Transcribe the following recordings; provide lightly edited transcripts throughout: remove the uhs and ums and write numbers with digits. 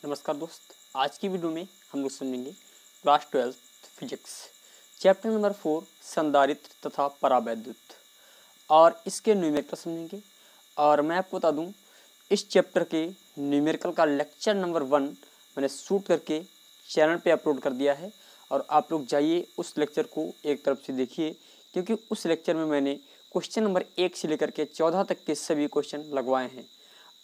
नमस्कार दोस्त, आज की वीडियो में हम लोग समझेंगे क्लास 12 फिजिक्स चैप्टर नंबर 4 संधारित्र तथा परावैद्युत और इसके न्यूमेरिकल समझेंगे। और मैं आपको बता दूं, इस चैप्टर के न्यूमेरिकल का लेक्चर नंबर 1 मैंने शूट करके चैनल पे अपलोड कर दिया है और आप लोग जाइए उस लेक्चर को एक तरफ से देखिए, क्योंकि उस लेक्चर में मैंने क्वेश्चन नंबर 1 से लेकर के 14 तक के सभी क्वेश्चन लगवाए हैं।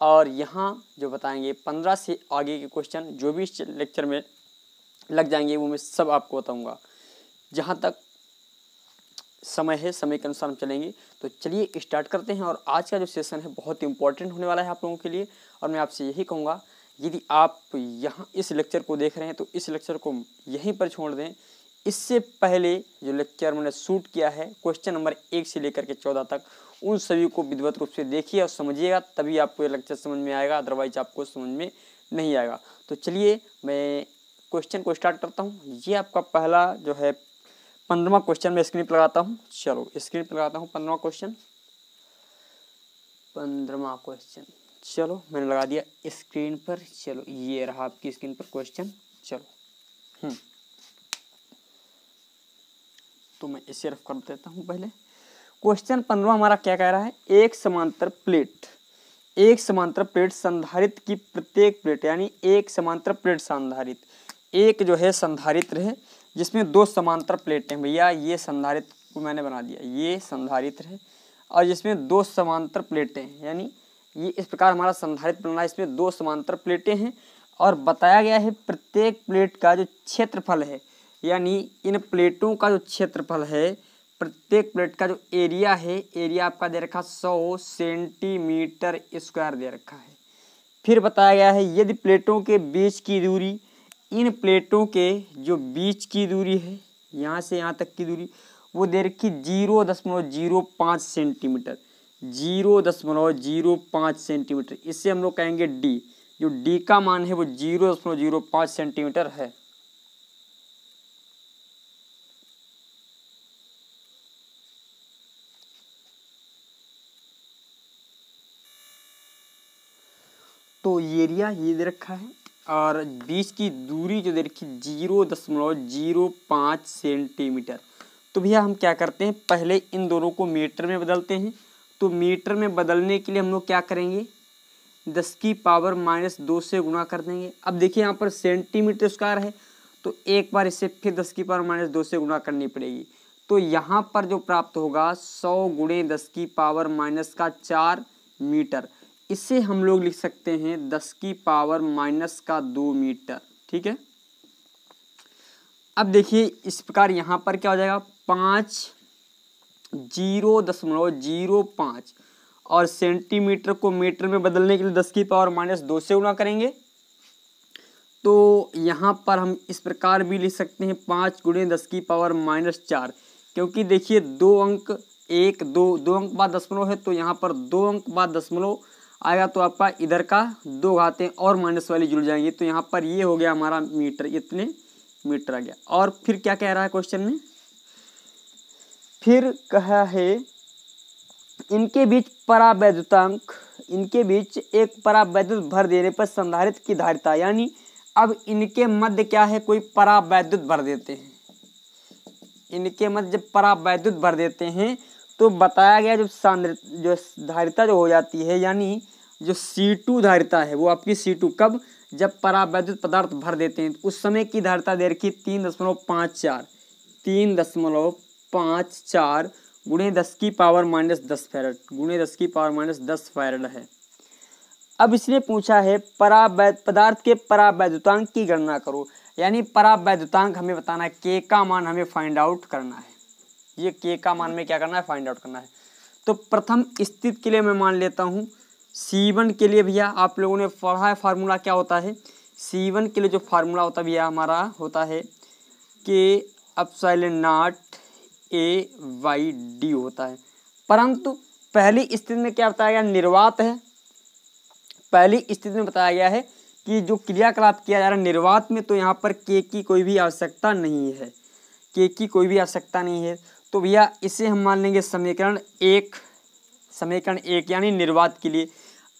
और यहाँ जो बताएंगे 15 से आगे के क्वेश्चन जो भी इस लेक्चर में लग जाएंगे वो मैं सब आपको बताऊंगा। जहाँ तक समय है, समय के अनुसार हम चलेंगे। तो चलिए स्टार्ट करते हैं। और आज का जो सेशन है बहुत इंपॉर्टेंट होने वाला है आप लोगों के लिए। और मैं आपसे यही कहूँगा, यदि आप यहाँ इस लेक्चर को देख रहे हैं तो इस लेक्चर को यहीं पर छोड़ दें। इससे पहले जो लेक्चर मैंने शूट किया है क्वेश्चन नंबर 1 से लेकर के 14 तक, उन सभी को विधिवत रूप से देखिए और समझिएगा, तभी आपको ये लेक्चर समझ में आएगा, अदरवाइज आपको समझ में नहीं आएगा। तो चलिए मैं क्वेश्चन को स्टार्ट करता हूँ। ये आपका पहला जो है 15वां क्वेश्चन मैं स्क्रीन पर लगाता हूँ। चलो स्क्रीन पर लगाता हूँ 15वां क्वेश्चन। 15वां क्वेश्चन चलो मैंने लगा दिया स्क्रीन पर। चलो ये रहा आपकी स्क्रीन पर क्वेश्चन। चलो तो मैं इसे रफ कर देता हूँ पहले। क्वेश्चन 15 हमारा क्या कह रहा है, एक समांतर प्लेट संधारित्र की प्रत्येक प्लेट, यानी एक समांतर प्लेट संधारित्र, एक जो है संधारित्र है जिसमें दो समांतर प्लेटें हैं। भैया ये संधारित्र को मैंने बना दिया, ये संधारित्र है और जिसमें दो समांतर प्लेटें हैं, यानी ये इस प्रकार हमारा संधारित्र बन रहा है। इसमें दो समांतर प्लेटें हैं और बताया गया है प्रत्येक प्लेट का जो क्षेत्रफल है, यानी इन प्लेटों का जो क्षेत्रफल है, प्रत्येक प्लेट का जो एरिया है, एरिया आपका दे रखा 100 सेंटीमीटर स्क्वायर दे रखा है। फिर बताया गया है यदि प्लेटों के बीच की दूरी, इन प्लेटों के जो बीच की दूरी है यहाँ से यहाँ तक की दूरी, वो दे रखी 0.05 सेंटीमीटर, 0.05 सेंटीमीटर। इससे हम लोग कहेंगे डी। जो डी का मान है वो 0.05 सेंटीमीटर है। तो एरिया ये दे रखा है और बीच की दूरी जो दे रखी 0.05 सेंटीमीटर। तो भैया हम क्या करते हैं, पहले इन दोनों को मीटर में बदलते हैं। तो मीटर में बदलने के लिए हम लोग क्या करेंगे, 10 की पावर -2 से गुणा कर देंगे। अब देखिए यहाँ पर सेंटीमीटर स्क्वायर है तो एक बार इससे फिर 10 की पावर -2 से गुणा करनी पड़ेगी। तो यहाँ पर जो प्राप्त होगा 100 × 10 की पावर -4 मीटर। इससे हम लोग लिख सकते हैं 10 की पावर -2 मीटर। ठीक है। अब देखिए इस प्रकार यहाँ पर क्या हो जाएगा, 0.05 और सेंटीमीटर को मीटर में बदलने के लिए 10 की पावर -2 से गुणा करेंगे। तो यहाँ पर हम इस प्रकार भी लिख सकते हैं 5 × 10 की पावर -4, क्योंकि देखिए दो अंक दो अंक बाद दशमलव है तो यहाँ पर 2 अंक बाद दशमलव आएगा तो आपका इधर का 2 घातें और माइनस वाली जुड़ जाएंगी। तो यहाँ पर ये हो गया हमारा मीटर, इतने मीटर आ गया। और फिर क्या कह रहा है क्वेश्चन में, फिर कहा है इनके बीच परावैद्युतांक, इनके बीच एक परावैद्युत भर देने पर संधारित्र की धारिता, यानी अब इनके मध्य क्या है, कोई परावैद्युत भर देते हैं। इनके मध्य जब परावैद्युत भर देते हैं तो बताया गया जो धारिता जो हो जाती है, यानी जो C2 धारिता है वो आपकी C2 कब, जब परावैद्युत पदार्थ भर देते हैं उस समय की धारिता दे रखी 3.54 × 10 की पावर -10 फैरड, × 10 की पावर -10 फैरड है। अब इसने पूछा है पदार्थ के परावैद्युतांक की गणना करो, यानी परावैद्युतांक हमें बताना है, के का मान हमें फाइंड आउट करना है। ये के का मान में क्या करना है, फाइंड आउट करना है। तो प्रथम स्थिति के लिए मैं मान लेता हूँ C1 के लिए, भैया आप लोगों ने पढ़ा है फार्मूला क्या होता है। C1 के लिए जो फार्मूला होता है भैया हमारा होता है K∈0 A/D होता है। परंतु पहली स्थिति में क्या बताया गया, निर्वात है। पहली स्थिति में बताया गया है कि जो क्रियाकलाप किया जा रहा है निर्वात में, तो यहाँ पर के की कोई भी आवश्यकता नहीं है, के की कोई भी आवश्यकता नहीं है। तो भैया इसे हम मान लेंगे समीकरण 1 यानी निर्वात के लिए।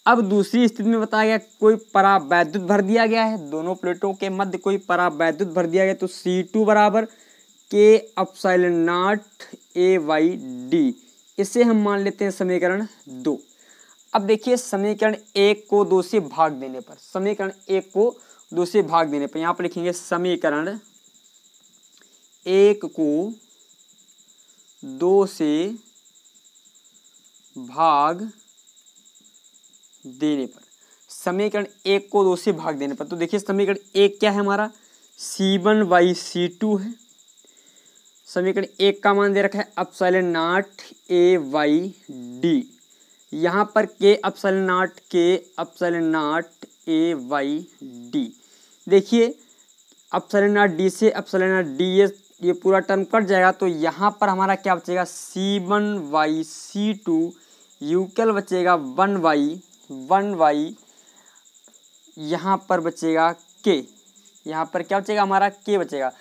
अब दूसरी स्थिति में बताया गया कोई परावैद्युत भर दिया गया है, दोनों प्लेटों के मध्य कोई परावैद्युत भर दिया गया, तो C2 बराबर K एप्सिलॉन नॉट A/D, इसे हम मान लेते हैं समीकरण 2। अब देखिए समीकरण 1 को 2 से भाग देने पर, समीकरण 1 को 2 से भाग देने पर यहाँ पर लिखेंगे समीकरण 1 को 2 से भाग देने पर, समीकरण 1 को 2 से भाग देने पर, तो देखिए समीकरण 1 क्या है हमारा C1/C2 है। समीकरण 1 का मान दे रखा है एप्सिलॉन नॉट A/D, यहाँ पर K एप्सिलॉन नॉट A/D। देखिए एप्सिलॉन नॉट D से एप्सिलॉन नॉट D ये पूरा टर्म कट जाएगा, तो यहाँ पर हमारा क्या बचेगा C1/C2 यूकल बचेगा 1/, यहाँ पर बचेगा K, यहाँ पर क्या बचेगा हमारा K बचेगा।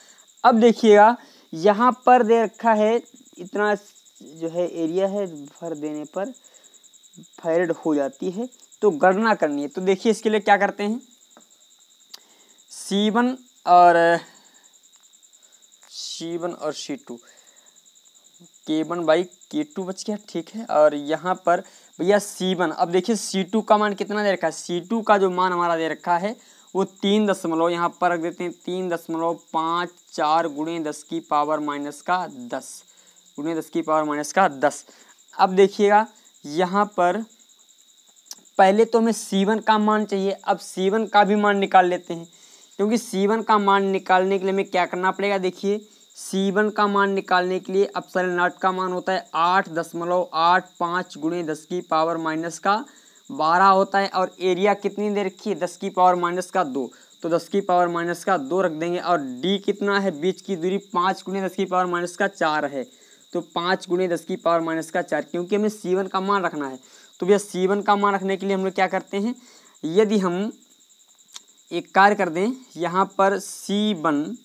अब देखिएगा यहाँ पर दे रखा है इतना जो है एरिया है, भर देने पर फैरेड हो जाती है, तो गणना करनी है। तो देखिए इसके लिए क्या करते हैं, C1 और C2 K1/K2 बच गया, ठीक है। और यहाँ पर भैया C1, अब देखिए C2 का मान कितना दे रखा है, C2 का जो मान हमारा दे रखा है वो 3 दशमलव, यहाँ पर रख देते हैं 3.54 गुणे 10 की पावर माइनस का 10। अब देखिएगा यहाँ पर पहले तो हमें C1 का मान चाहिए, अब C1 का भी मान निकाल लेते हैं, क्योंकि C1 का मान निकालने के लिए हमें क्या करना पड़ेगा। देखिए C1 का मान निकालने के लिए एप्सिलॉन नॉट का मान होता है 8.85 गुणे 10 की पावर माइनस का 12 होता है, और एरिया कितनी दे रखी है 10 की पावर माइनस का 2, तो 10 की पावर माइनस का 2 रख देंगे। और D कितना है, बीच की दूरी 5 गुणे 10 की पावर माइनस का 4 है, तो 5 गुणे 10 की पावर माइनस का 4, क्योंकि हमें C1 का मान रखना है। तो भैया C1 का मान रखने के लिए हम लोग क्या करते हैं, यदि हम एक कार्य कर दें, यहाँ पर C1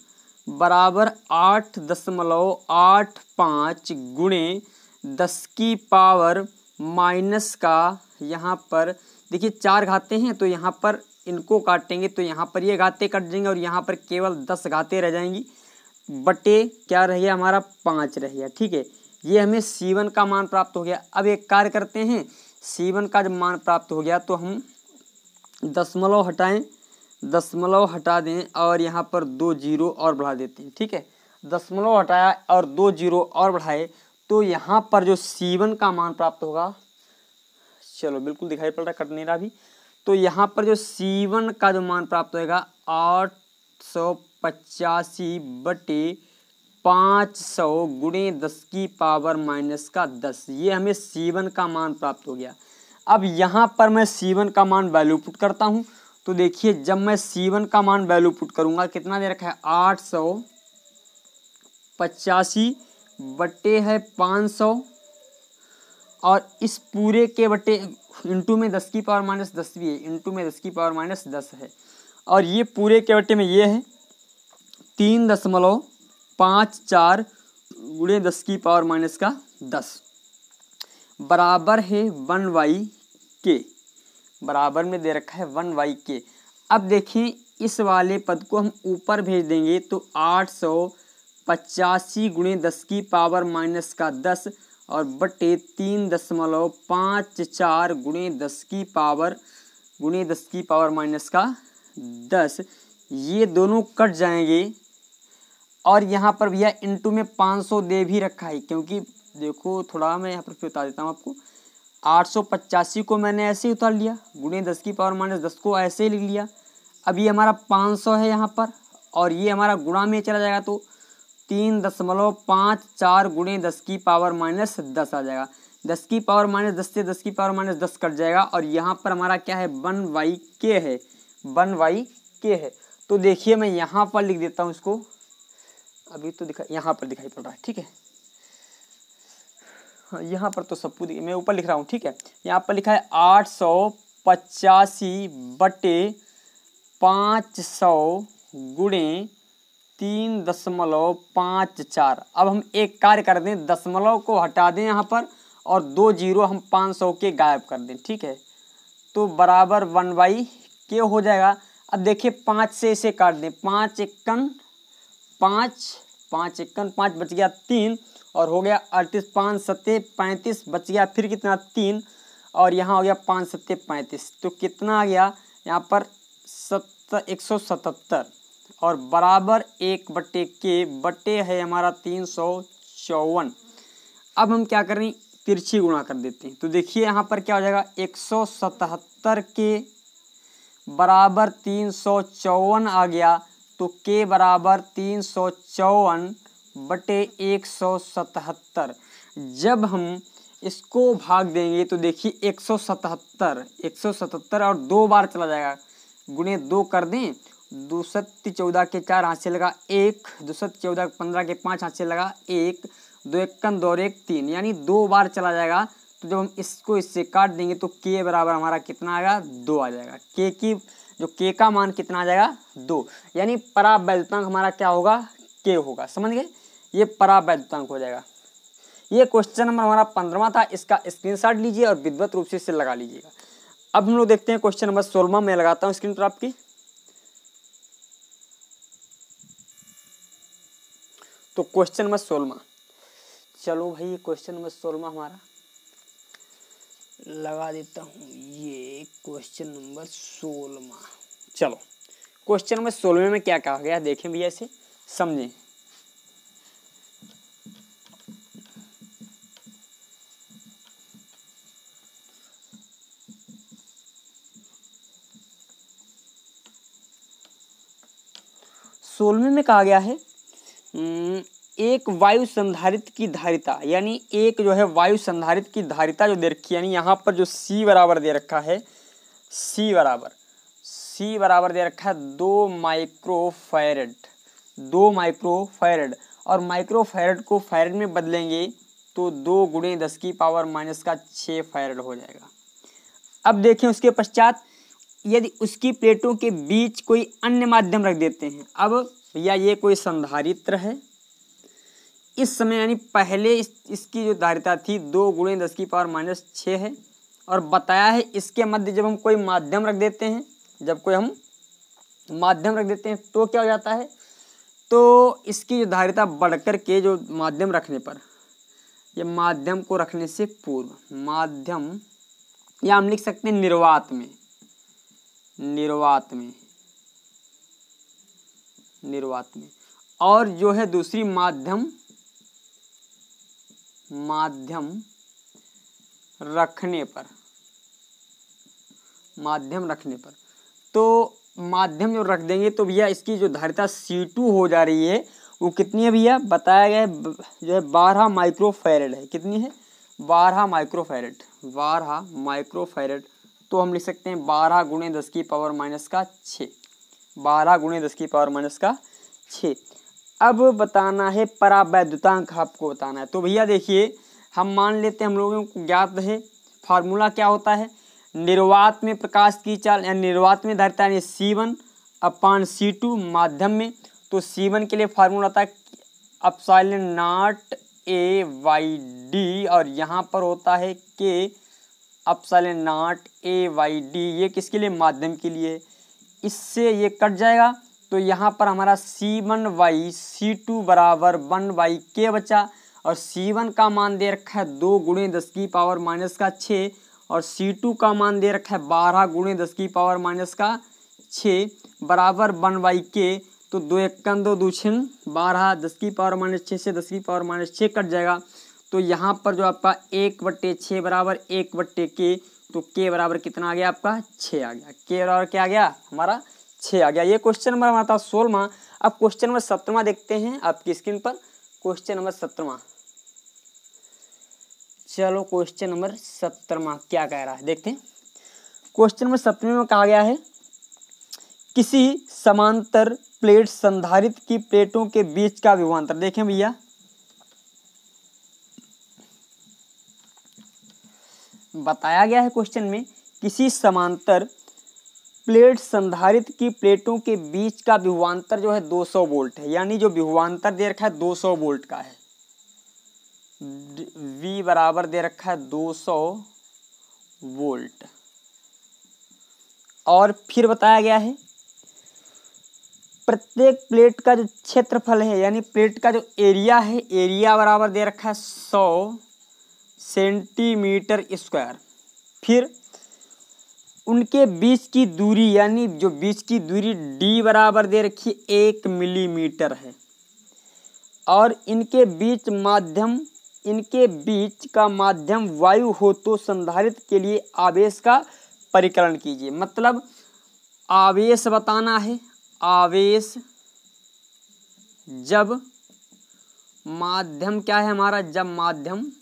बराबर 8.85 गुणे 10 की पावर माइनस का, यहाँ पर देखिए 4 घाते हैं, तो यहाँ पर इनको काटेंगे तो यहाँ पर ये घाते कट जाएंगे और यहाँ पर केवल 10 घाते रह जाएंगी, बटे क्या रह गया हमारा 5 रह गया, ठीक है। ये हमें C1 का मान प्राप्त हो गया। अब एक कार्य करते हैं, C1 का जब मान प्राप्त हो गया तो हम दशमलव हटा दें और यहाँ पर 2 जीरो और बढ़ा देते हैं, ठीक है। दशमलव हटाया और 2 जीरो और बढ़ाए तो यहाँ पर जो C1 का मान प्राप्त होगा, चलो बिल्कुल दिखाई पड़ रहा कट नहीं रहा अभी, तो यहाँ पर जो C1 का जो मान प्राप्त होगा 885 बटे 500 गुणे 10 की पावर माइनस का 10, ये हमें C1 का मान प्राप्त हो गया। अब यहाँ पर मैं C1 का मान वैल्यू पुट करता हूँ, तो देखिए जब मैं C1 का मान वैल्यू पुट करूँगा कितना दे रखा है 885 बटे है 500, और इस पूरे के बटे इंटू में 10 की पावर माइनस 10 भी है, इंटू में 10 की पावर माइनस 10 है, और ये पूरे के बटे में ये है 3.54 गुणे 10 की पावर माइनस का 10 बराबर है 1/k, बराबर में दे रखा है 1/k। अब देखिए इस वाले पद को हम ऊपर भेज देंगे तो 885 गुणे 10 की पावर माइनस का 10 और बटे 3.54 गुणे 10 की पावर माइनस का 10, ये दोनों कट जाएंगे। और यहाँ पर भैया इंटू में 500 दे भी रखा है, क्योंकि देखो थोड़ा मैं यहाँ पर फिर बता देता हूँ आपको, 885 को मैंने ऐसे ही उतार लिया, गुणे 10 की पावर माइनस 10 को ऐसे ही लिख लिया। अब ये हमारा 500 है यहाँ पर, और ये हमारा गुणा में चला जाएगा तो 3.54 गुणे 10 की पावर माइनस 10 आ जाएगा। 10 की पावर माइनस 10 से 10 की पावर माइनस 10 कट जाएगा, और यहाँ पर हमारा क्या है 1/k है, 1/k है। तो देखिए मैं यहाँ पर लिख देता हूँ इसको, अभी तो यहाँ पर दिखाई पड़ रहा है, ठीक है। हाँ यहाँ पर तो सब कुछ मैं ऊपर लिख रहा हूँ, ठीक है। यहाँ पर लिखा है 885 बटे 500 गुणे 3.54। अब हम एक कार्य कर दें, दशमलव को हटा दें यहाँ पर और 2 जीरो हम 500 के गायब कर दें, ठीक है। तो बराबर 1/k हो जाएगा। अब देखिए 5 से इसे काट दें, 5 एकन 5, 5 एकन 5 बच गया 3 और हो गया 38, 5 सत्ते 35 बच गया फिर कितना 3 और यहाँ हो गया 5 सत्ते 35। तो कितना आ गया यहाँ पर 177 और बराबर 1/k बटे है हमारा 354। अब हम क्या करें, तिरछी गुणा कर देते हैं। तो देखिए यहाँ पर क्या हो जाएगा, 177 के बराबर 354 आ गया। तो k बराबर 354 बटे 177। जब हम इसको भाग देंगे तो देखिए 177 और 2 बार चला जाएगा, गुणे 2 कर दें, 2 सत्ती 14 के 4 हाथ से लगा 1, 2 सत्ती 14 15 के 5 हाथ से लगा 1, 2 एकन 2 और 1 3, यानी 2 बार चला जाएगा। तो जब हम इसको इससे काट देंगे तो k बराबर हमारा कितना आएगा, 2 आ जाएगा। k की जो k का मान कितना आ जाएगा, 2, यानी परावैद्युतांक हमारा क्या होगा, k होगा। समझ गए, ये परावैद्युतांक हो जाएगा। ये क्वेश्चन नंबर हमारा 15वां था। इसका स्क्रीनशॉट लीजिए और विधिवत रूप से इसे लगा लीजिएगा। अब हम लोग देखते हैं क्वेश्चन नंबर 16। मैं लगाता हूँ स्क्रीन पर आपकी। तो क्वेश्चन नंबर 16, चलो भाई क्वेश्चन नंबर 16 हमारा लगा देता हूँ। ये क्वेश्चन नंबर 16, चलो क्वेश्चन नंबर 16 में क्या कहा गया देखें भैया, इसे समझें। सोलहवें में कहा गया है एक वायु संधारित्र की धारिता, यानी एक जो है वायु संधारित्र की धारिता जो दे रखी है, यानी यहाँ पर जो C बराबर दे रखा है, C बराबर दे रखा है 2 माइक्रोफैरड, 2 माइक्रोफैरड, और माइक्रोफैरड को फैरड में बदलेंगे तो 2 गुणे 10⁻⁶ फैरड हो जाएगा। अब देखें उसके पश्चात यदि उसकी प्लेटों के बीच कोई अन्य माध्यम रख देते हैं। अब भैया ये कोई संधारित्र है, इस समय यानी पहले इसकी जो धारिता थी 2 गुणे 10⁻⁶ है, और बताया है इसके मध्य जब हम कोई माध्यम रख देते हैं, जब कोई हम माध्यम रख देते हैं तो क्या हो जाता है, तो इसकी जो धारिता बढ़कर के जो माध्यम रखने पर, ये माध्यम को रखने से पूर्व माध्यम, या हम लिख सकते हैं निर्वात में, निर्वात में, और जो है दूसरी माध्यम रखने पर, तो माध्यम जो रख देंगे तो भैया इसकी जो धारिता C2 हो जा रही है वो कितनी है भैया, बताया गया है जो है 12 माइक्रोफैरड है। कितनी है, 12 माइक्रोफैरड। तो हम लिख सकते हैं 12 गुणे 10⁻⁶, 12 गुणे 10⁻⁶। अब बताना है परावैद्युतांक, आपको बताना है। तो भैया देखिए हम मान लेते हैं, हम लोगों को ज्ञात है फार्मूला क्या होता है, निर्वात में प्रकाश की चाल या निर्वात में धारिता यानी C1/C2 माध्यम में, तो C1 के लिए फार्मूला होता है ε0A/d, और यहाँ पर होता है K ε0A/d। ये किसके लिए, माध्यम के लिए। इससे ये कट जाएगा तो यहाँ पर हमारा C1/C2 बराबर 1/k बचा, और C1 का मान दे रखा है 2 गुणे 10⁻⁶, और C2 का मान दे रखा है 12 गुणे 10⁻⁶, बराबर 1/k। तो 2 एकन 2 दूछिन 12, 10⁻⁶ से 10⁻⁶ कट जाएगा। तो यहाँ पर जो आपका 1/6 बराबर 1/k, तो k बराबर कितना आ गया आपका, 6 आ गया। k बराबर क्या आ गया हमारा, 6 आ गया। ये क्वेश्चन नंबर हमारा था 16। अब क्वेश्चन नंबर 17 देखते हैं आपकी स्क्रीन पर। क्वेश्चन नंबर 17, चलो क्वेश्चन नंबर 17 क्या कह रहा है देखते हैं। क्वेश्चन नंबर 17 में कहा गया है किसी समांतर प्लेट संधारित्र की प्लेटों के बीच का विभवांतर। देखें भैया बताया गया है क्वेश्चन में, किसी समांतर प्लेट संधारित्र की प्लेटों के बीच का विभवांतर जो है 200 वोल्ट है, यानी जो विभवांतर दे रखा है 200 वोल्ट का है। V बराबर दे रखा है 200 वोल्ट। और फिर बताया गया है प्रत्येक प्लेट का जो क्षेत्रफल है यानी प्लेट का जो एरिया है, एरिया बराबर दे रखा है 100 सेंटीमीटर स्क्वायर। फिर उनके बीच की दूरी यानी जो बीच की दूरी d बराबर दे रखी 1 मिलीमीटर है और इनके बीच का माध्यम वायु हो तो संधारित्र के लिए आवेश का परिकलन कीजिए। मतलब आवेश बताना है, आवेश जब माध्यम क्या है हमारा, जब माध्यम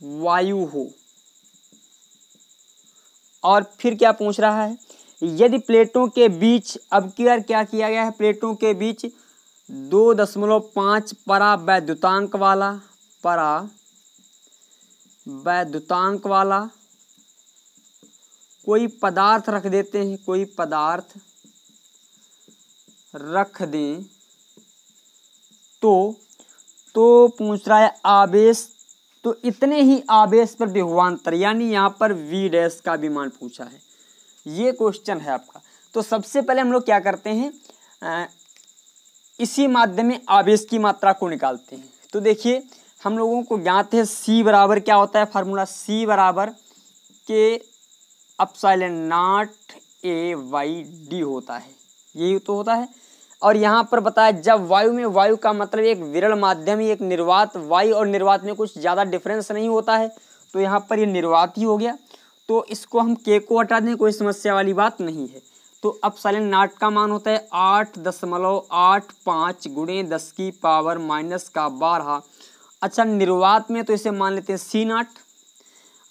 वायु हो। और फिर क्या पूछ रहा है, यदि प्लेटों के बीच, अब की बार क्या किया गया है, प्लेटों के बीच 2.5 परावैद्युतांक वाला कोई पदार्थ रख देते हैं, कोई पदार्थ रख दें तो पूछ रहा है आवेश, तो इतने ही आवेश पर विभवांतर यानी यहाँ पर V डैश का भी मान पूछा है। ये क्वेश्चन है आपका। तो सबसे पहले हम लोग क्या करते हैं, इसी माध्यम में आवेश की मात्रा को निकालते हैं। तो देखिए हम लोगों को ज्ञात है C बराबर क्या होता है, फार्मूला C बराबर K एप्सिलॉन नॉट A/D होता है, यही तो होता है। और यहाँ पर बताया जब वायु में, वायु का मतलब एक विरल माध्यम ही, एक निर्वात, वायु और निर्वात में कुछ ज़्यादा डिफरेंस नहीं होता है, तो यहाँ पर ये निर्वात ही हो गया। तो इसको हम K को हटा दें, कोई समस्या वाली बात नहीं है। तो एप्सिलॉन नॉट का मान होता है 8.85 गुणे 10⁻⁻12। अच्छा निर्वात में तो इसे मान लेते हैं C0।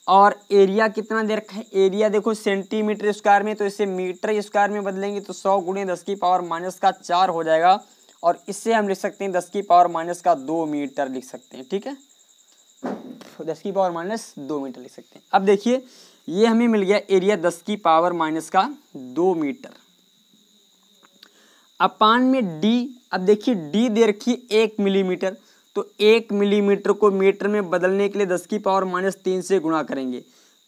और एरिया कितना दे रखा है, एरिया देखो सेंटीमीटर स्क्वायर में, तो इसे मीटर स्क्वायर में बदलेंगे तो 100 गुणे 10⁻⁻4 हो जाएगा। और इससे हम लिख सकते हैं 10⁻2 मीटर लिख सकते हैं, ठीक है, 10⁻2 मीटर लिख सकते हैं। अब देखिए ये हमें मिल गया एरिया 10⁻2 मीटर अपान में D। अब देखिए D दे रखी 1 मिलीमीटर, तो 1 मिलीमीटर को मीटर में बदलने के लिए 10⁻3 से गुणा करेंगे,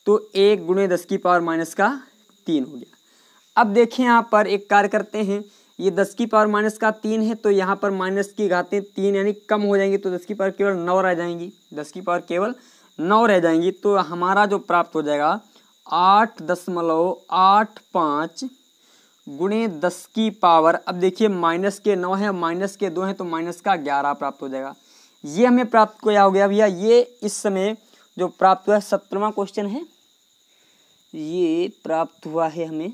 तो 1 गुणे 10⁻3 हो गया। अब देखें यहाँ पर एक कार्य करते हैं, ये 10⁻3 है, तो यहाँ पर माइनस की घातें 3 यानी कम हो जाएंगी, तो 10 की पावर केवल 9 रह जाएंगी, 10 की पावर केवल 9 रह जाएंगी। तो हमारा जो प्राप्त हो जाएगा 8.85 गुणे 10 की पावर, अब देखिए माइनस के 9 है, माइनस के 2 है, तो माइनस का 11 प्राप्त हो जाएगा। ये हमें प्राप्त क्या हो गया भैया, ये इस समय जो प्राप्त हुआ 17वां क्वेश्चन है, ये प्राप्त हुआ है हमें।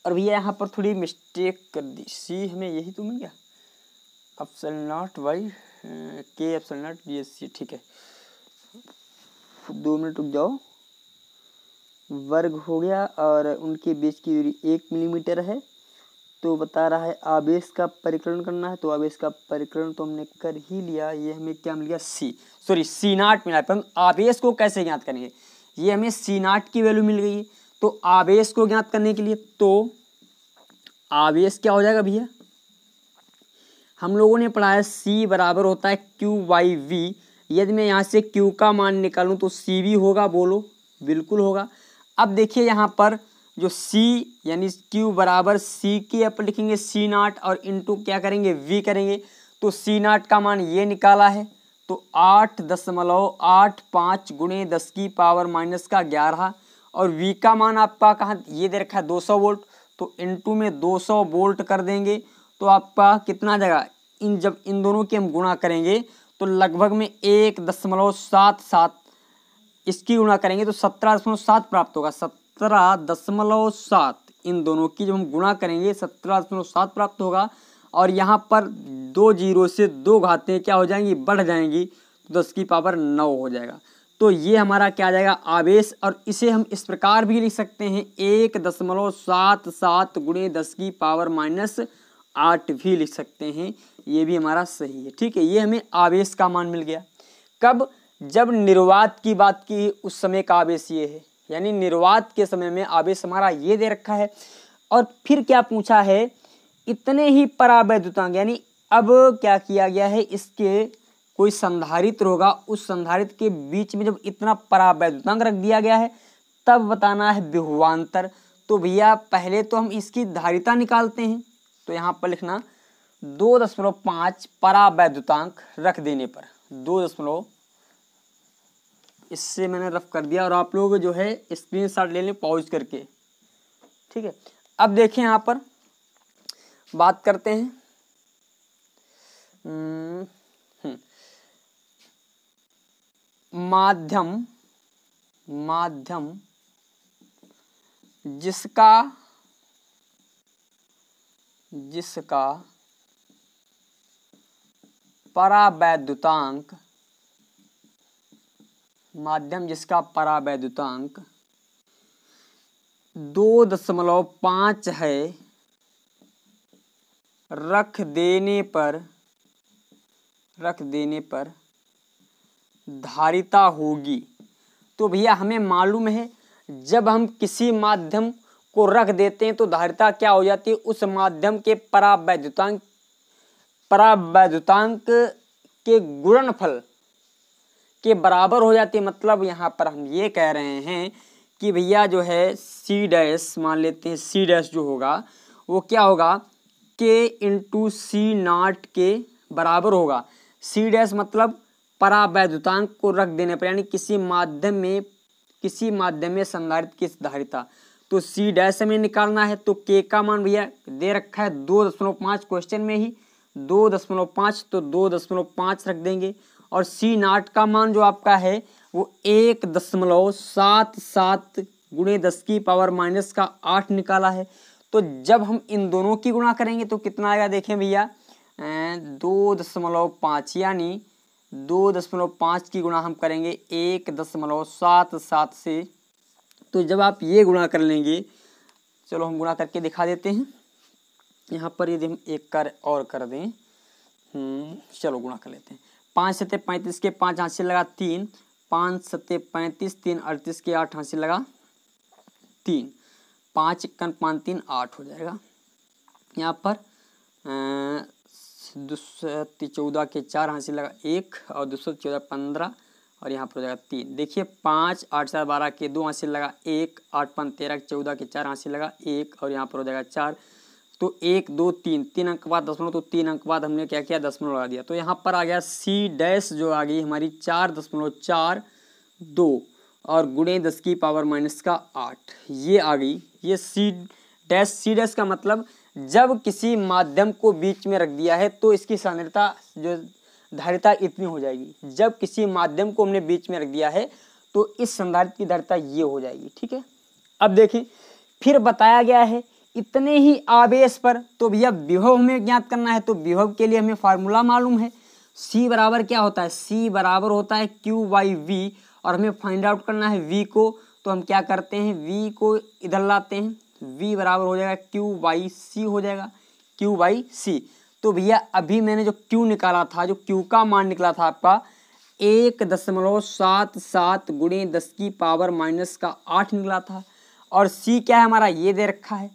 और भैया यहाँ पर थोड़ी मिस्टेक कर दी, C हमें यही तो मिल गया, epsilon not by K epsilon not BSc, ठीक है। 2 मिनट रुक जाओ, वर्ग हो गया और उनके बीच की दूरी 1 मिलीमीटर है। तो बता रहा है आवेश का परिकलन करना है, तो आवेश का परिकलन तो हमने कर ही लिया। ये हमें क्या मिल गया, C0 मिला। पर हम आवेश को कैसे ज्ञात करेंगे, ये हमें C0 की वैल्यू मिल गई है। तो आवेश को ज्ञात करने के लिए तो आवेश क्या हो जाएगा भैया, हम लोगों ने पढ़ा है C बराबर होता है Q/V। यदि मैं यहाँ से Q का मान निकालूं तो CV होगा, बोलो बिल्कुल होगा। अब देखिए यहाँ पर जो C यानी Q बराबर C के अपन लिखेंगे C0 और इंटू क्या करेंगे V करेंगे, तो C0 का मान ये निकाला है, तो 8.85 गुणे 10 की पावर माइनस का 11। और V का मान आपका कहाँ ये दे रखा है 200 वोल्ट, तो इंटू में 200 वोल्ट कर देंगे तो आपका कितना जाएगा, जब इन दोनों की हम गुणा करेंगे तो लगभग में 1.77 इसकी गुणा करेंगे तो 17.7 प्राप्त होगा। 17.7 इन दोनों की जब हम गुणा करेंगे 17.7 प्राप्त होगा। और यहाँ पर 2 जीरो से 2 घातें क्या हो जाएंगी, बढ़ जाएंगी, तो 10 की पावर 9 हो जाएगा। तो ये हमारा क्या आ जाएगा आवेश। और इसे हम इस प्रकार भी लिख सकते हैं 1.77 गुणे 10 की पावर माइनस 8 भी लिख सकते हैं, ये भी हमारा सही है, ठीक है। ये हमें आवेश का मान मिल गया। कब, जब निर्वात की बात की उस समय का आवेश ये है, यानी निर्वात के समय में आवेश हमारा ये दे रखा है। और फिर क्या पूछा है, इतने ही परावैद्युतांक, यानी अब क्या किया गया है, इसके कोई संधारित्र होगा, उस संधारित्र के बीच में जब इतना परावैद्युतांक रख दिया गया है तब बताना है विभवांतर। तो भैया पहले तो हम इसकी धारिता निकालते हैं। तो यहाँ पर लिखना 2.5 परावैद्युतांक रख देने पर 2 इससे मैंने रफ कर दिया और आप लोग जो है स्क्रीनशॉट ले लें पॉज करके, ठीक है। अब देखें यहाँ पर बात करते हैं माध्यम जिसका परावैद्युतांक 2.5 है, रख देने पर धारिता होगी। तो भैया हमें मालूम है जब हम किसी माध्यम को रख देते हैं तो धारिता क्या हो जाती है, उस माध्यम के परावैद्युतांक के गुणनफल के बराबर हो जाती है। मतलब यहाँ पर हम ये कह रहे हैं कि भैया जो है सी डैश, मान लेते हैं सी डैश जो होगा वो क्या होगा, के इंटू सी नॉट के बराबर होगा। सी डैश मतलब परावैद्युतांक को रख देने पर, यानी किसी माध्यम में संधारित्र की धारिता। तो सी डैश हमें निकालना है। तो के का मान भैया दे रखा है 2.5 क्वेश्चन में ही 2.5, तो 2.5 रख देंगे। और सी नॉट का मान जो आपका है वो 1.77 गुणे 10⁻⁻8 निकाला है। तो जब हम इन दोनों की गुणा करेंगे तो कितना आएगा, देखें भैया 2.5, यानी 2.5 की गुणा हम करेंगे 1.77 से। तो जब आप ये गुणा कर लेंगे, चलो हम गुणा करके दिखा देते हैं। यहाँ पर यदि हम एक और कर दें, चलो गुणा कर लेते हैं। 5 सत्ते 35 के 5 हाथ से लगा 3, 5 सत्ते 35, 3 38 के 8 हाथ से लगा 3, 5 1 5 3 8 हो जाएगा। यहाँ पर 214 के 4 हाथ से लगा 1 और 214 15 और यहाँ पर हो जाएगा 3। देखिए 5 8 4 12 के 2 हाथ से लगा 1, 8 5 13 14 के 4 हाथ से लगा 1 और यहाँ पर हो जाएगा 4। तो 1 2 3 अंक बाद दशमलव, तो 3 अंक बाद हमने क्या किया, दशमलव लगा दिया। तो यहाँ पर आ गया सी डैश जो आ गई हमारी 4.42 और गुणे 10⁻⁻8 ये आ गई। ये सी डैश का मतलब जब किसी माध्यम को बीच में रख दिया है तो इसकी सांद्रता जो धारिता इतनी हो जाएगी। जब किसी माध्यम को हमने बीच में रख दिया है तो इस संधारित्र की धारिता ये हो जाएगी, ठीक है। अब देखिए फिर बताया गया है इतने ही आवेश पर, तो भैया विभव हमें ज्ञात करना है। तो विभव के लिए हमें फार्मूला मालूम है, C बराबर क्या होता है, C बराबर होता है Q/V और हमें फाइंड आउट करना है V को। तो हम क्या करते हैं, V को इधर लाते हैं, V बराबर हो जाएगा Q/C हो जाएगा, Q/C। तो भैया अभी मैंने जो Q निकाला था, जो Q का मान निकला था आपका 1.77 गुणे 10⁻⁻8 निकला था। और C क्या है हमारा, ये दे रखा है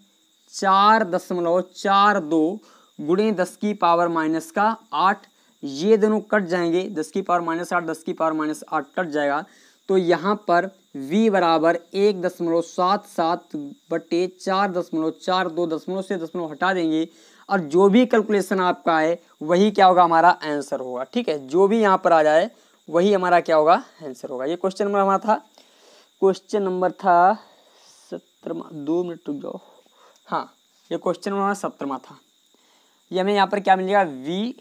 4.42 गुणे 10⁻⁻8। ये दोनों कट जाएंगे, 10⁻⁻8 10⁻⁻8 कट जाएगा। तो यहाँ पर V बराबर 1.77 बटे 4.42, दशमलव से दशमलव हटा देंगे और जो भी कैलकुलेशन आपका है वही क्या होगा, हमारा आंसर होगा, ठीक है। जो भी यहाँ पर आ जाए वही हमारा क्या होगा, आंसर होगा। ये क्वेश्चन नंबर हमारा था, क्वेश्चन नंबर था 17, 2 मिनट रुक जाओ, हाँ ये क्वेश्चन नंबर 17 था। ये हमें यहाँ पर क्या मिलेगा, V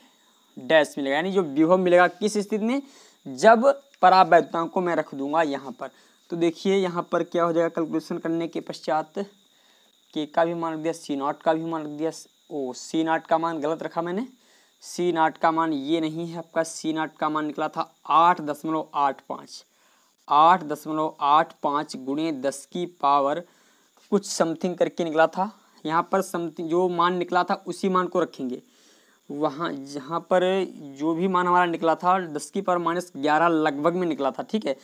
डैश मिलेगा, यानी जो विभव मिलेगा किस स्थिति में, जब परावैद्युतांक को मैं रख दूंगा यहाँ पर। तो देखिए यहाँ पर क्या हो जाएगा, कैलकुलेशन करने के पश्चात के का भी मान रख दिया, सी नॉट का भी मान रख दिया। ओ सी नॉट का मान गलत रखा मैंने, सी नॉट का मान ये नहीं है आपका, सी नॉट का मान निकला था 8.85, 8.85 गुणे 10 की पावर कुछ समथिंग करके निकला था। यहाँ पर समथिंग जो मान निकला था उसी मान को रखेंगे, वहाँ जहाँ पर जो भी मान हमारा निकला था 10⁻⁻11 लगभग में निकला था, ठीक है।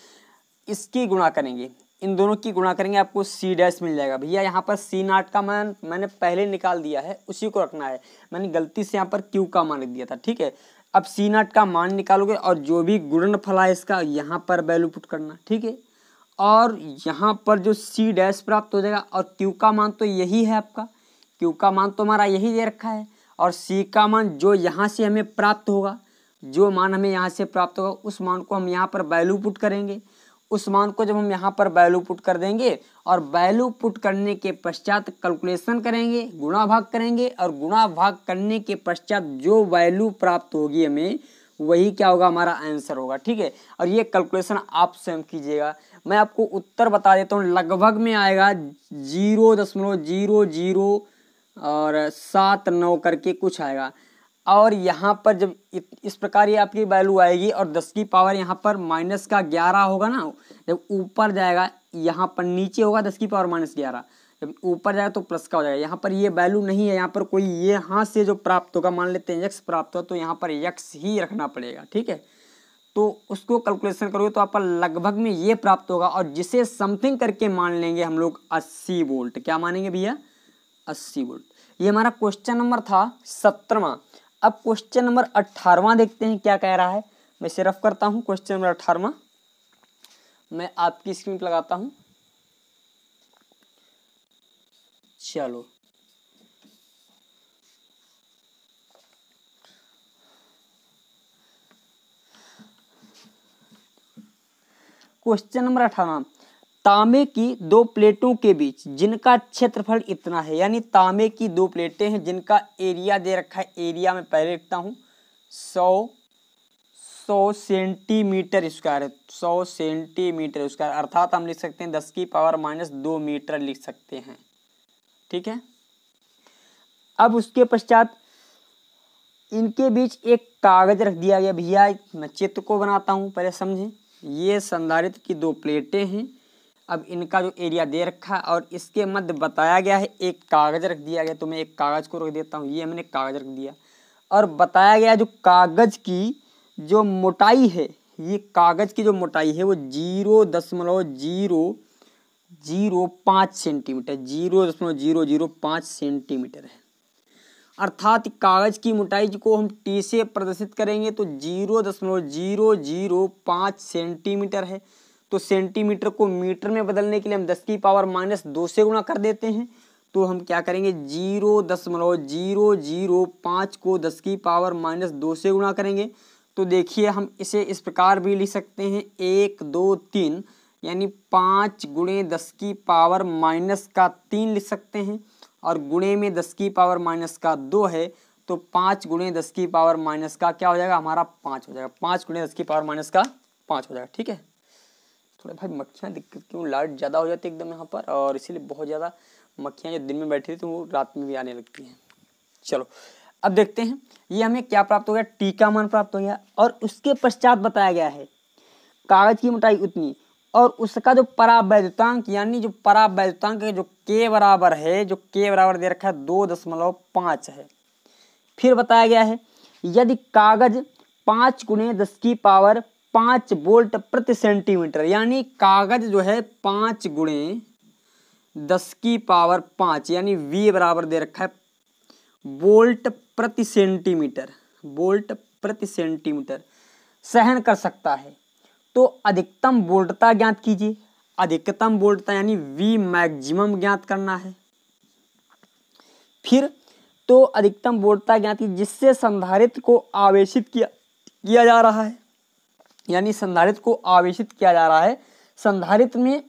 इसकी गुणा करेंगे, इन दोनों की गुणा करेंगे, आपको सी डैश मिल जाएगा। भैया यहाँ पर सी नॉट का मान मैंने पहले निकाल दिया है, उसी को रखना है। मैंने गलती से यहाँ पर क्यू का मान लिख दिया था, ठीक है। अब सी नॉट का मान निकालोगे और जो भी गुणनफल है इसका यहाँ पर वैल्यू पुट करना, ठीक है। और यहाँ पर जो सी डैश प्राप्त हो जाएगा और क्यू का मान तो यही है आपका, क्यू का मान तो हमारा यही दे रखा है और सी का मान जो यहाँ से हमें प्राप्त होगा, जो मान हमें यहाँ से प्राप्त होगा उस मान को हम यहाँ पर वैल्यू पुट करेंगे। उस मान को जब हम यहाँ पर वैल्यू पुट कर देंगे और वैल्यू पुट करने के पश्चात कैलकुलेशन करेंगे, गुणा भाग करेंगे और गुणा भाग करने के पश्चात जो वैल्यू प्राप्त होगी हमें वही क्या होगा, हमारा आंसर होगा। ठीक है, और ये कैलकुलेशन आप स्वयं कीजिएगा। मैं आपको उत्तर बता देता हूँ, लगभग में आएगा 0.0079 करके कुछ आएगा। और यहाँ पर जब इस प्रकार ये आपकी वैल्यू आएगी और 10 की पावर यहाँ पर माइनस का 11 होगा ना, जब ऊपर जाएगा यहाँ पर नीचे होगा 10 की पावर -11, जब ऊपर जाएगा तो प्लस का हो जाएगा। यहाँ पर ये वैल्यू नहीं है, यहाँ पर कोई ये यहाँ से जो प्राप्त होगा, मान लेते हैं x प्राप्त हो तो यहाँ पर x ही रखना पड़ेगा। ठीक है, तो उसको कैलकुलेशन करोगे तो आपका लगभग में ये प्राप्त होगा और जिसे समथिंग करके मान लेंगे हम लोग 80 वोल्ट। क्या मानेंगे भैया, 80 वोल्ट। ये हमारा क्वेश्चन नंबर था 17वां। अब क्वेश्चन नंबर 18वां देखते हैं क्या कह रहा है। मैं इसे रफ करता हूँ। क्वेश्चन नंबर 18वां मैं आपकी स्क्रीन पर लगाता हूँ। चलो, क्वेश्चन नंबर 18, तांबे की दो प्लेटों के बीच जिनका क्षेत्रफल इतना है, यानी तांबे की दो प्लेटें हैं जिनका एरिया दे रखा है। एरिया में पहले लिखता हूँ 100 सेंटीमीटर स्क्वायर है, 100 सेंटीमीटर स्क्वायर, अर्थात हम लिख सकते हैं 10 की पावर -2 मीटर लिख सकते हैं। ठीक है, अब उसके पश्चात इनके बीच एक कागज रख दिया गया। भैया मैं चित्र को बनाता हूँ, पहले समझें। ये संधारित्र की दो प्लेटें हैं। अब इनका जो एरिया दे रखा है और इसके मध्य बताया गया है एक कागज रख दिया गया, तो मैं एक कागज को रख देता हूँ। ये हमने कागज रख दिया और बताया गया जो कागज की जो मोटाई है, ये कागज की जो मोटाई है वो 0.005 सेंटीमीटर, 0.005 सेंटीमीटर है। अर्थात कागज की मोटाई को हम टी से प्रदर्शित करेंगे तो 0.005 सेंटीमीटर है। तो सेंटीमीटर को मीटर में बदलने के लिए हम 10 की पावर -2 से गुणा कर देते हैं। तो हम क्या करेंगे, 0.005 को 10 की पावर -2 से गुणा करेंगे। तो देखिए हम इसे इस प्रकार भी लिख सकते हैं 1 2 3, यानी 5 गुणे 10 की पावर -3 लिख सकते हैं। और गुणे में 10 की पावर -2 है तो 5 गुणे 10 की पावर क्या हो जाएगा, हमारा 5 हो जाएगा। 5 गुणे 10 की पावर -5 हो जाएगा। ठीक है, थोड़ा भाई मक्खियाँ दिक्कत क्यों, लाइट ज़्यादा हो जाती है एकदम यहाँ पर, और इसीलिए बहुत ज़्यादा मक्खियाँ जो दिन में बैठी थी तो वो रात में भी आने लगती हैं। चलो अब देखते हैं ये हमें क्या प्राप्त हो गया, टी का मान प्राप्त हो गया। और उसके पश्चात बताया गया है कागज की मोटाई उतनी और उसका जो परावैद्युतांक, यानी जो परावैद्युतांक जो के बराबर है, जो के बराबर दे रखा है 2.5 है। फिर बताया गया है यदि कागज 5 गुणे 10 की पावर 5 वोल्ट प्रति सेंटीमीटर, यानी कागज जो है 5 गुणे 10 की पावर 5, यानी V बराबर दे रखा है वोल्ट प्रति सेंटीमीटर, वोल्ट प्रति सेंटीमीटर सहन कर सकता है। तो अधिकतम वोल्टता ज्ञात कीजिए। अधिकतम वोल्टता यानी V मैक्सिमम ज्ञात करना है। फिर तो अधिकतम वोल्टता ज्ञात की जिससे संधारित्र को आवेशित किया जा रहा है, यानी संधारित्र को आवेशित किया जा रहा है। संधारित्र में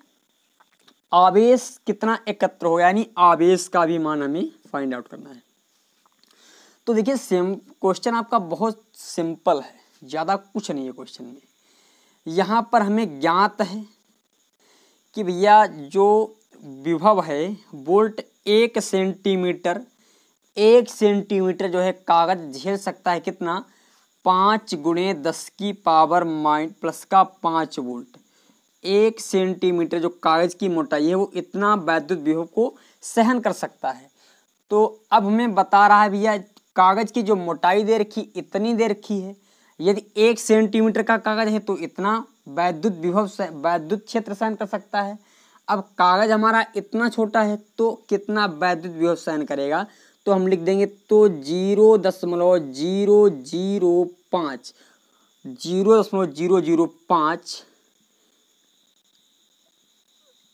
आवेश कितना एकत्र हो, यानी आवेश का भी मान हमें फाइंड आउट करना है। तो देखिए क्वेश्चन आपका बहुत सिंपल है, ज़्यादा कुछ नहीं है क्वेश्चन में। यहाँ पर हमें ज्ञात है कि भैया जो विभव है वोल्ट 1 सेंटीमीटर, 1 सेंटीमीटर जो है कागज झेल सकता है कितना, 5 गुणे 10 की पावर +5 वोल्ट। 1 सेंटीमीटर जो कागज की मोटाई है वो इतना वैद्युत विभव को सहन कर सकता है। तो अब हमें बता रहा है भैया कागज की जो मोटाई दे रखी इतनी दे रखी है, यदि 1 सेंटीमीटर का कागज है तो इतना वैद्युत विभव वैद्युत क्षेत्र सहन कर सकता है। अब कागज हमारा इतना छोटा है तो कितना वैद्युत विभव सहन करेगा, तो हम लिख देंगे तो 0.005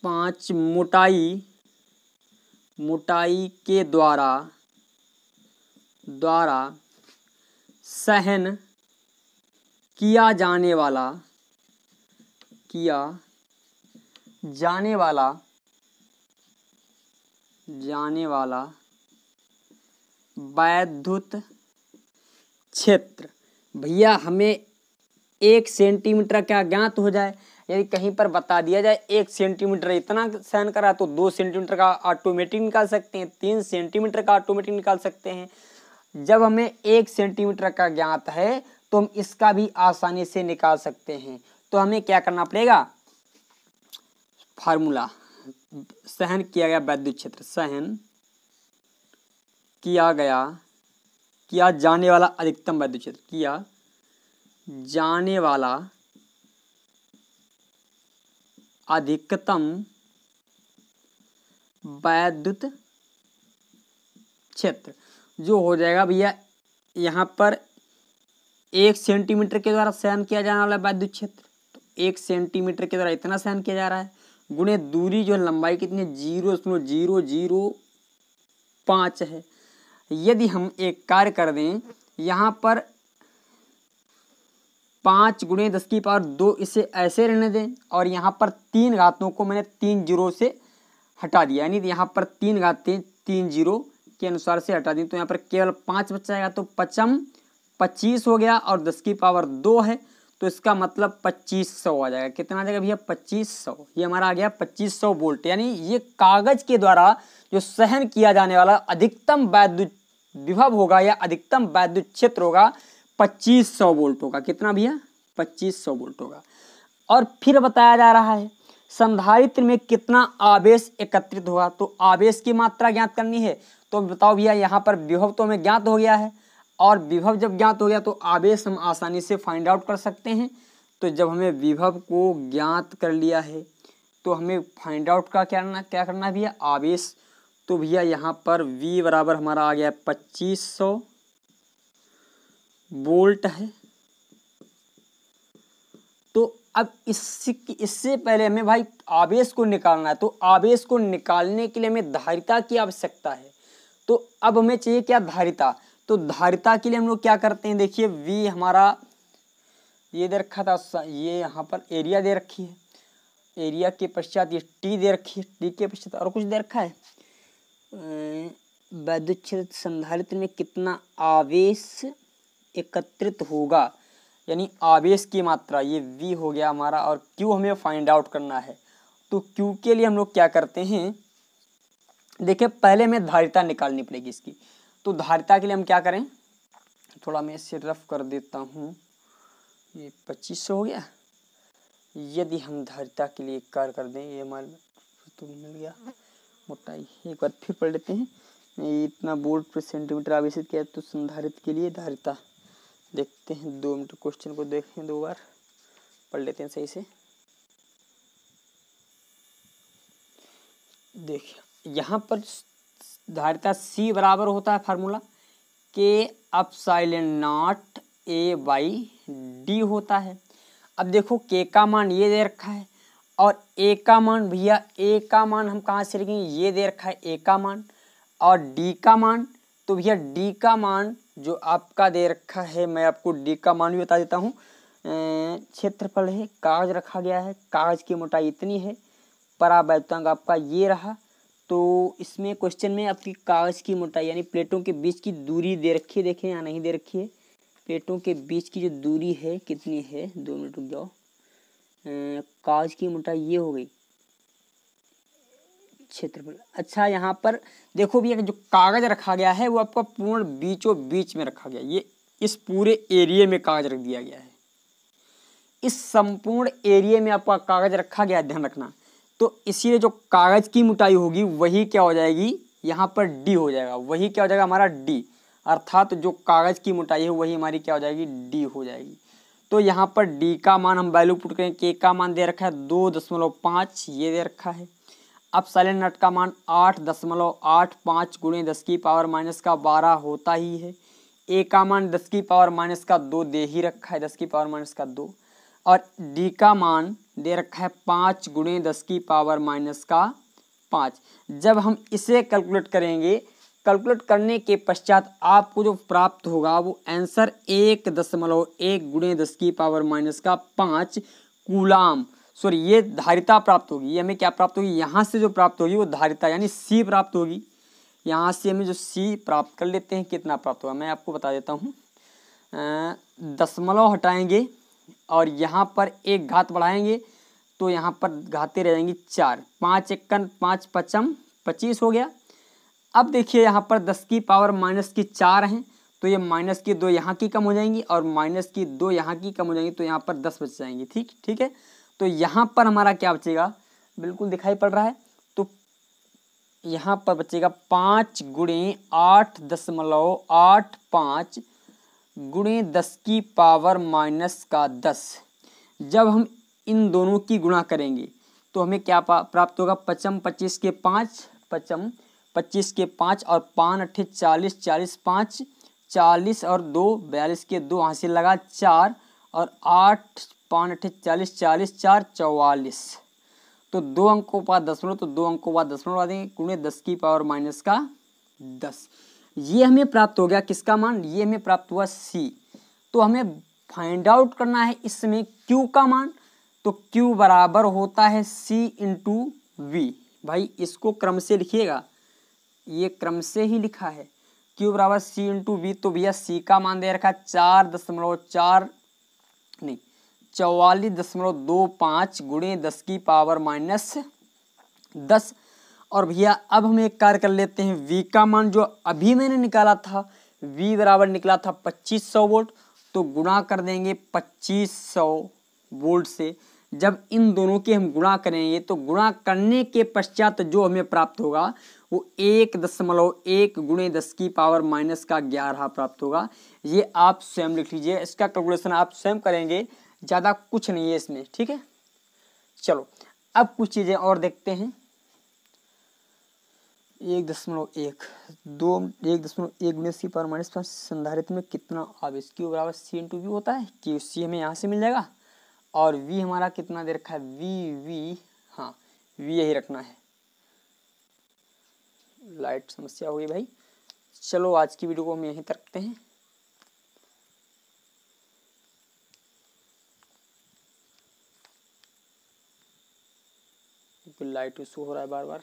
5 मोटाई के द्वारा सहन किया जाने वाला वैद्युत क्षेत्र। भैया हमें 1 सेंटीमीटर क्या ज्ञात हो जाए, यदि कहीं पर बता दिया जाए 1 सेंटीमीटर इतना सहन करा तो 2 सेंटीमीटर का ऑटोमेटिक निकाल सकते हैं, 3 सेंटीमीटर का ऑटोमेटिक निकाल सकते हैं। जब हमें 1 सेंटीमीटर का ज्ञात है तो हम इसका भी आसानी से निकाल सकते हैं। तो हमें क्या करना पड़ेगा, फार्मूला, सहन किया गया वैद्युत क्षेत्र, सहन किया जाने वाला अधिकतम वैद्युत क्षेत्र, किया जाने वाला अधिकतम वैद्युत क्षेत्र जो हो जाएगा भैया यहाँ पर 1 सेंटीमीटर के द्वारा सहन किया जाने वाला वैद्युत क्षेत्र, तो 1 सेंटीमीटर के द्वारा इतना सहन किया जा रहा है, गुणे दूरी जो लंबाई कितनी है 0.0005 है। यदि हम एक कार्य कर दें, यहाँ पर 5 × 10⁻², इसे ऐसे रहने दें और यहाँ पर 3 घातों को मैंने 3 जीरो से हटा दिया, यानी यहाँ पर 3 घातें 3 जीरो के अनुसार से हटा दी, तो यहाँ पर केवल 5 बच जाएगा। तो 25 हो गया और 10⁻² है, तो इसका मतलब 2500 आ जाएगा। कितना आ जाएगा भैया 2500, ये हमारा आ गया 2500 वोल्ट। यानी ये कागज के द्वारा जो सहन किया जाने वाला अधिकतम वैद्युत विभव होगा या अधिकतम वैद्युत क्षेत्र होगा 2500 वोल्ट होगा। कितना भैया 2500 वोल्ट होगा। और फिर बताया जा रहा है संधारित्र में कितना आवेश एकत्रित होगा, तो आवेश की मात्रा ज्ञात करनी है। तो बताओ भैया यहाँ पर विभव तो हमें ज्ञात हो गया है, और विभव जब ज्ञात हो गया तो आवेश हम आसानी से फाइंड आउट कर सकते हैं। तो जब हमें विभव को ज्ञात कर लिया है तो हमें फाइंड आउट का क्या करना है भैया, आवेश। तो भैया यहाँ पर V बराबर हमारा आ गया 2500 वोल्ट है। तो अब इससे पहले हमें भाई आवेश को निकालना है, तो आवेश को निकालने के लिए हमें धारिता की आवश्यकता है। तो अब हमें चाहिए क्या, धारिता। तो धारिता के लिए हम लोग क्या करते हैं, देखिए V हमारा ये दे रखा था, ये यहाँ पर एरिया दे रखी है, एरिया के पश्चात ये T दे रखी है, T के पश्चात और कुछ दे रखा है, वैद्युत क्षेत्र संधारित्र में कितना आवेश एकत्रित होगा, यानी आवेश की मात्रा, ये V हो गया हमारा। और Q हमें फाइंड आउट करना है। तो Q के लिए हम लोग क्या करते हैं, देखिए पहले हमें धारिता निकालनी पड़ेगी इसकी। तो धारिता के लिए हम क्या करें, थोड़ा मैं इसे रफ कर देता हूँ, ये 2500 हो गया। यदि हम धारिता के लिए कार्य कर दें, ये हमारे तो मिल गया मोटाई, एक बार फिर पढ़ लेते हैं। इतना वोल्ट पर सेंटीमीटर आवेशित किया, तो संधारित्र के लिए धारिता देखते हैं, 2 मिनट क्वेश्चन को देखें, 2 बार पढ़ लेते हैं सही से। देखिए यहाँ पर धारिता C बराबर होता है फार्मूला K/0 होता है। अब देखो K का मान ये दे रखा है और A का मान, भैया A का मान हम कहाँ से लिखेंगे, ये दे रखा है A का मान, और D का मान, तो भैया D का मान जो आपका दे रखा है, मैं आपको D का मान भी बता देता हूँ। क्षेत्रफल है, कागज रखा गया है, कागज की मोटाई इतनी है, परावैद्युतांक आपका ये रहा। तो इसमें क्वेश्चन में आपकी कागज की मोटाई यानी प्लेटों के बीच की दूरी दे रखी है, देखें यहाँ नहीं दे रखी है, प्लेटों के बीच की जो दूरी है कितनी है, 2 मिनट रुक जाओ, कागज की मोटाई ये हो गई, क्षेत्रफल। अच्छा यहाँ पर देखो भैया जो कागज रखा गया है वो आपका पूर्ण बीचों बीच में रखा गया, ये इस पूरे एरिया में कागज रख दिया गया है, इस संपूर्ण एरिया में आपका कागज रखा गया, ध्यान रखना। तो इसीलिए जो कागज की मोटाई होगी वही क्या हो जाएगी, यहाँ पर D हो जाएगा, वही क्या हो जाएगा हमारा D, अर्थात जो कागज की मोटाई है वही हमारी क्या हो जाएगी, D हो जाएगी। तो यहाँ पर D का मान हम वैल्यू पुट करें, K का मान दे रखा है 2.5 ये दे रखा है। अब साइलेंट नट का मान 8.85 × 10⁻⁻² होता ही है। A का मान 10⁻⁻² दे ही रखा है, 10⁻⁻²। और D का मान दे रखा है 5 गुणे 10 की पावर माइनस का 5। जब हम इसे कैलकुलेट करेंगे, कैलकुलेट करने के पश्चात आपको जो प्राप्त होगा वो आंसर 1.1 गुणे 10 की पावर माइनस का 5 कूलाम, सॉरी ये धारिता प्राप्त होगी। ये हमें क्या प्राप्त होगी, यहाँ से जो प्राप्त होगी वो धारिता यानी सी प्राप्त होगी। यहाँ से हमें जो सी प्राप्त कर लेते हैं, कितना प्राप्त होगा मैं आपको बता देता हूँ। दशमलव हटाएंगे और यहाँ पर एक घात बढ़ाएंगे तो यहाँ पर घातें रह जाएंगी 4। 5 एकन 5 पचम 25 हो गया। अब देखिए यहाँ पर 10 की पावर माइनस की 4 हैं तो ये माइनस की 2 यहाँ की कम हो जाएंगी और माइनस की 2 यहाँ की कम हो जाएंगी तो यहाँ पर 10 बच जाएंगी। ठीक है, तो यहाँ पर हमारा क्या बचेगा, बिल्कुल दिखाई पड़ रहा है। तो यहाँ पर बचेगा 5 गुणे 8.85 गुणे 10 की पावर माइनस का 10। जब हम इन दोनों की गुणा करेंगे तो हमें क्या प्राप्त होगा, पचम 25 के 5, पचम 25 के 5 और 5 अट्ठे 40, 40 5 40 और 2 42 के 2 हासिल लगा 4 और 8 5 अट्ठे 40, 40 4 44। तो 2 अंकों के बाद दशमलव, तो 2 अंकों के बाद दशमलव लगा देंगे गुणे 10 की पावर माइनस का 10। ये हमें प्राप्त हो गया किसका मान, ये हमें प्राप्त हुआ सी। तो हमें फाइंड आउट करना है इसमें क्यू का मान। तो क्यू बराबर होता है सी इंटू वी। भाई इसको क्रम से लिखिएगा, ये क्रम से ही लिखा है, क्यू बराबर सी इंटू वी। तो भैया सी का मान दे रखा है 44.25 गुणे 10 की पावर माइनस 10। और भैया अब हम एक कार्य कर लेते हैं, V का मान जो अभी मैंने निकाला था, V बराबर निकला था 2500 वोल्ट, तो गुणा कर देंगे 2500 वोल्ट से। जब इन दोनों के हम गुणा करेंगे तो गुणा करने के पश्चात जो हमें प्राप्त होगा वो 1.1 गुणे 10 की पावर माइनस का 11 प्राप्त होगा। ये आप स्वयं लिख लीजिए, इसका कैलकुलेशन आप स्वयं करेंगे, ज़्यादा कुछ नहीं है इसमें। ठीक है, चलो अब कुछ चीज़ें और देखते हैं। 1.1 गुणे सी पावर माइनस 5 संधारित्र में कितना आवेश, क्यू बराबर सी इंटू वी होता है। क्यू सी हमें यहाँ से मिल जाएगा और वी हमारा कितना दे रखा है, वी हाँ वी यही रखना है। लाइट समस्या हो गई भाई। चलो आज की वीडियो को हम यहीं तक रखते हैं। लाइट इशू हो रहा है बार बार।